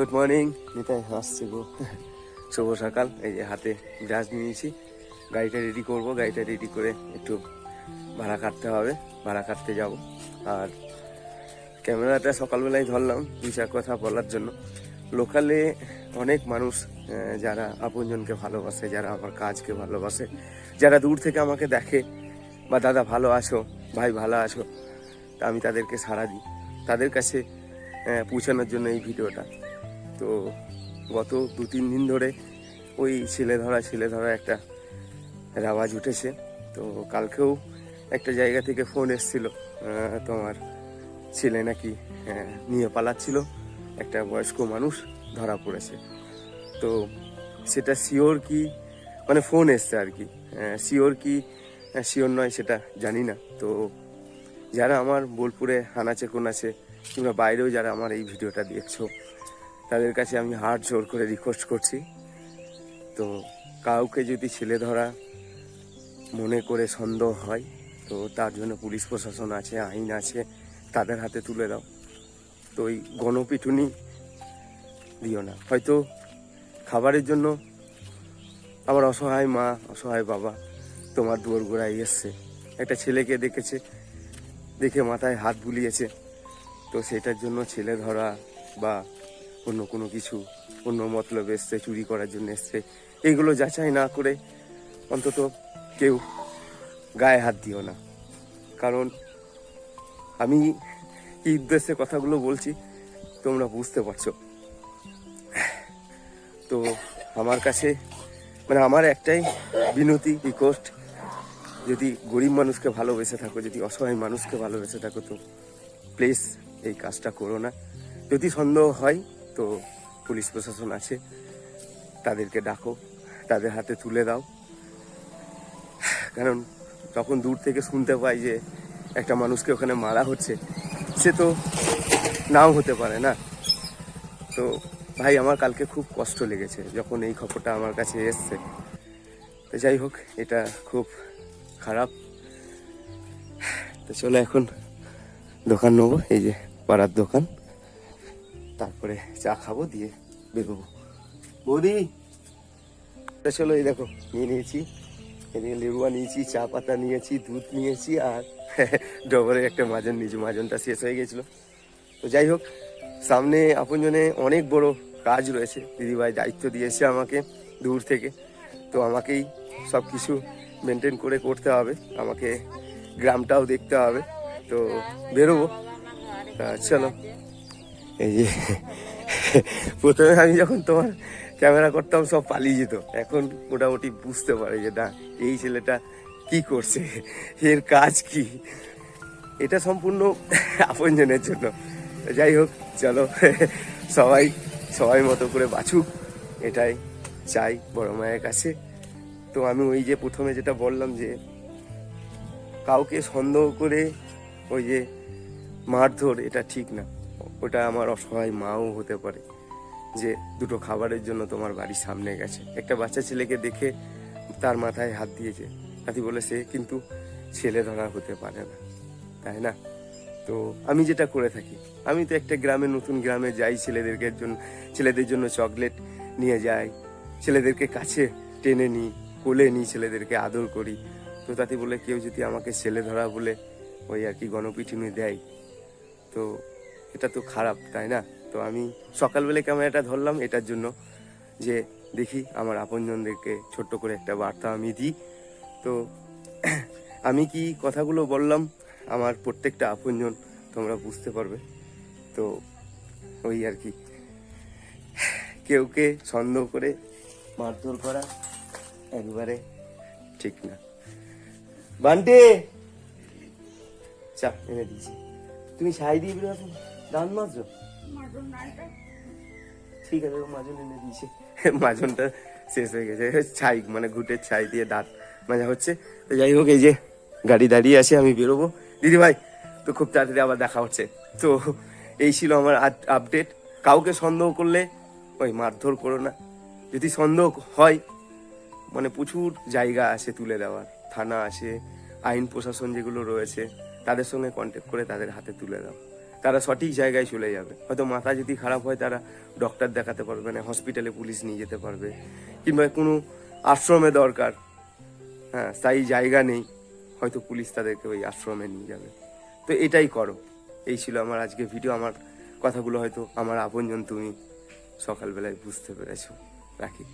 Good morning Nitai, আসছে গো। শুভ সকাল। এই যে হাতে ব্রাশ নিয়েছি, গাড়িটা রেডি করব। গাড়িটা রেডি করে একটু ভাড়া কাটতে হবে, ভাড়া কাটতে যাব। আর ক্যামেরাটা সকালবেলায় ধরলাম দু চার কথা বলার জন্য। লোকালে অনেক মানুষ যারা আপনজনকে ভালোবাসে, যারা আমার কাজকে ভালোবাসে, যারা দূর থেকে আমাকে দেখে বা দাদা ভালো আছো, ভাই ভালো আছো, তা আমি তাদেরকে সাড়া দিই, তাদের কাছে পৌঁছানোর জন্য এই ভিডিওটা। তো গত 2-3 দিন ধরে ওই ছেলে ধরা একটা আওয়াজ উঠেছে। তো কালকেও একটা জায়গা থেকে ফোন এসেছিল, তোমার ছেলে নাকি নিয়ে পালাচ্ছিল, একটা বয়স্ক মানুষ ধরা পড়েছে। তো সেটা শিওর কি, মানে ফোন এসছে আর কি, শিওর কি শিওর নয় সেটা জানি না। তো যারা আমার বোলপুরে আনাচে কোনাচে কিংবা বাইরেও যারা আমার এই ভিডিওটা দেখছো, তাদের কাছে আমি হাত জোর করে রিকোয়েস্ট করছি, তো কাউকে যদি ছেলে ধরা মনে করে সন্দেহ হয়, তো তার জন্য পুলিশ প্রশাসন আছে, আইন আছে, তাদের হাতে তুলে দাও। তো ওই গণপিটুনি দিও না। হয়তো খাবারের জন্য আমার অসহায় মা, অসহায় বাবা তোমার দুয়ার গোড়ায় এসছে, একটা ছেলেকে দেখেছে, দেখে মাথায় হাত বুলিয়েছে, তো সেটার জন্য ছেলে ধরা বা অন্য কোনো কিছু, অন্য মতলব এসছে, চুরি করার জন্য এসছে, এইগুলো যাচাই না করে অন্তত কেউ গায়ে হাত দিও না। কারণ আমি কি উদ্দেশ্যে কথাগুলো বলছি তোমরা বুঝতে পারছো। তো আমার কাছে মানে আমার একটাই বিনতি, রিকোয়েস্ট, যদি গরিব মানুষকে ভালোবেসে থাকো, যদি অসহায় মানুষকে ভালোবেসে থাকো, তো প্লিজ এই কাজটা করো না। যদি সন্দেহ হয় তো পুলিশ প্রশাসন আছে, তাদেরকে ডাকো, তাদের হাতে তুলে দাও। কারণ যখন দূর থেকে শুনতে পাই যে একটা মানুষকে ওখানে মারা হচ্ছে, সে তো নাও হতে পারে না। তো ভাই আমার কালকে খুব কষ্ট লেগেছে যখন এই খবরটা আমার কাছে এসছে। তো যাই হোক, এটা খুব খারাপ। তো চলো এখন দোকান নেবো, এই যে পাড়ার দোকান, তারপরে চা খাবো, দিয়ে বেরোবো। বৌদি চলো, এই দেখো নিয়ে নিয়েছি, এদিকে লেবুয়া নিয়েছি, চা পাতা নিয়েছি, দুধ নিয়েছি, আর ডবরের একটা মাজন নিয়েছি, মাজনটা শেষ হয়ে গেছিলো। তো যাই হোক, সামনে আপনজনে অনেক বড় কাজ রয়েছে, দিদিভাই দায়িত্ব দিয়েছে আমাকে দূর থেকে। তো আমাকেই সব কিছু মেনটেন করে করতে হবে, আমাকে গ্রামটাও দেখতে হবে। তো বেরোবো। চলো, এই যে প্রথমে আমি যখন তোমার ক্যামেরা করতাম সব পালিয়ে যেত, এখন মোটামুটি বুঝতে পারে যে না, এই ছেলেটা কি করছে, এর কাজ কি, এটা সম্পূর্ণ আপনজনের জন্য। যাই হোক, চলো, সবাই মতো করে বাঁচুক, এটাই চাই বড় মায়ের কাছে। তো আমি ওই যে প্রথমে যেটা বললাম যে কাউকে সন্দেহ করে ওই যে মারধর, এটা ঠিক না। ওটা আমার অসহায় মাও হতে পারে, যে দুটো খাবারের জন্য তোমার বাড়ির সামনে গেছে, একটা বাচ্চা ছেলেকে দেখে তার মাথায় হাত দিয়েছে, নাতি বলে সে কিন্তু ছেলে ধরা হতে পারে না, তাই না? তো আমি যেটা করে থাকি, আমি তো একটা গ্রামে, নতুন গ্রামে যাই, ছেলেদের জন্য চকলেট নিয়ে যাই, ছেলেদেরকে কাছে টেনে নিই, কোলে নিই, ছেলেদেরকে আদর করি। তো তাতে বলে কেউ যদি আমাকে ছেলে ধরা বলে ওই আর কি গণপিটুনি দেয়, তো এটা তো খারাপ, তাই না? তো আমি সকালবেলা ক্যামেরাটা ধরলাম এটার জন্য, যে দেখি আমার আপনজনদেরকে ছোট্ট করে একটা বার্তা আমি দিই। তো আমি কি কথাগুলো বললাম, আমার প্রত্যেকটা আপনজন তোমরা বুঝতে পারবে। তো ওই আর কি, কেউকে সন্দেহ করে মারধর করা একবারে ঠিক না। বান্টে চা এনে দিয়েছি, তুমি ছাই দিয়ে বেরো, দান মাজো। ঠিক আছে, মাজন এনে দিয়েছে, মাজনটা শেষ হয়ে গেছে, ছাই মানে ঘুটের ছাই দিয়ে দাঁত মাজা হচ্ছে। তো যাই হোক, এই যে গাড়ি দাঁড়িয়ে আছে, আমি বেরোবো। দিদি ভাই, তো খুব তাড়াতাড়ি আবার দেখা হচ্ছে। তো এই ছিল আমার আপডেট। কাউকে সন্দেহ করলে ওই মারধর করো না। যদি সন্দেহ হয়, মানে প্রচুর জায়গা আছে তুলে দেওয়ার, থানা আছে, আইন প্রশাসন যেগুলো রয়েছে, তাদের সঙ্গে কন্ট্যাক্ট করে তাদের হাতে তুলে দাও। তারা সঠিক জায়গায় চলে যাবে। হয়তো মাথা যদি খারাপ হয় তারা ডক্টর দেখাতে পারবে না, হসপিটালে পুলিশ নিয়ে যেতে পারবে, কিংবা কোনো আশ্রমে দরকার, হ্যাঁ স্থায়ী জায়গা নেই, হয়তো পুলিশ তাদেরকে ওই আশ্রমে নিয়ে যাবে। তো এটাই করো। এই ছিল আমার আজকে ভিডিও। আমার কথাগুলো হয়তো আমার আপনজন তুমি সকালবেলায় বুঝতে পেরেছো। রাখি।